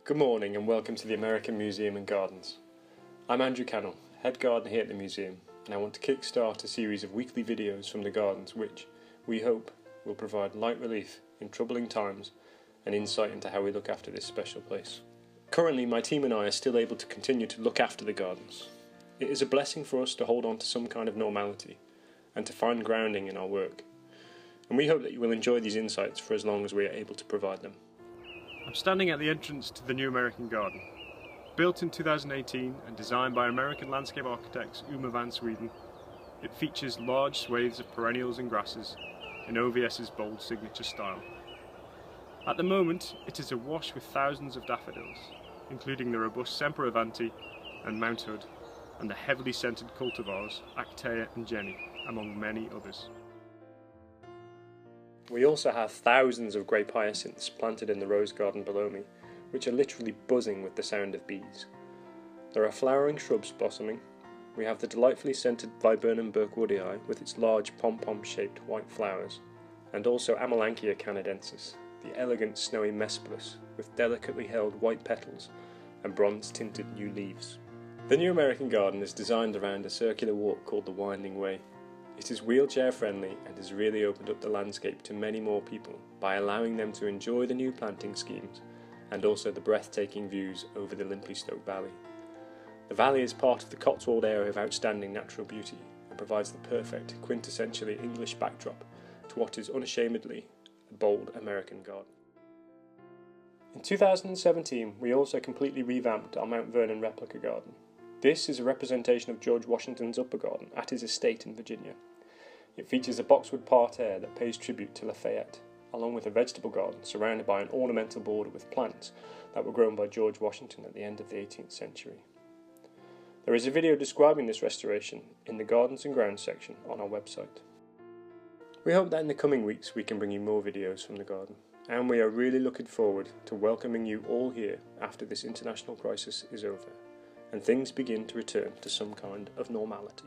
Good morning and welcome to the American Museum and Gardens. I'm Andrew Cannell, head gardener here at the museum, and I want to kick-start a series of weekly videos from the gardens which, we hope, will provide light relief in troubling times and insight into how we look after this special place. Currently, my team and I are still able to continue to look after the gardens. It is a blessing for us to hold on to some kind of normality and to find grounding in our work, and we hope that you will enjoy these insights for as long as we are able to provide them. I'm standing at the entrance to the new American Garden. Built in 2018 and designed by American landscape architects Uma van Sweden, it features large swathes of perennials and grasses in OVS's bold signature style. At the moment, it is awash with thousands of daffodils, including the robust Sempervivanti and Mount Hood, and the heavily scented cultivars Actea and Jenny, among many others. We also have thousands of grape hyacinths planted in the rose garden below me, which are literally buzzing with the sound of bees. There are flowering shrubs blossoming. We have the delightfully scented Viburnum burkwoodii with its large pom-pom-shaped white flowers, and also Amelanchier canadensis, the elegant snowy Mesperus with delicately held white petals and bronze-tinted new leaves. The new American Garden is designed around a circular walk called the Winding Way. It is wheelchair friendly and has really opened up the landscape to many more people by allowing them to enjoy the new planting schemes and also the breathtaking views over the Limplystoke Valley. The valley is part of the Cotswold area of outstanding natural beauty and provides the perfect, quintessentially English backdrop to what is unashamedly a bold American garden. In 2017, we also completely revamped our Mount Vernon replica garden. This is a representation of George Washington's upper garden at his estate in Virginia. It features a boxwood parterre that pays tribute to Lafayette, along with a vegetable garden surrounded by an ornamental border with plants that were grown by George Washington at the end of the 18th century. There is a video describing this restoration in the Gardens and Grounds section on our website. We hope that in the coming weeks we can bring you more videos from the garden, and we are really looking forward to welcoming you all here after this international crisis is over and things begin to return to some kind of normality.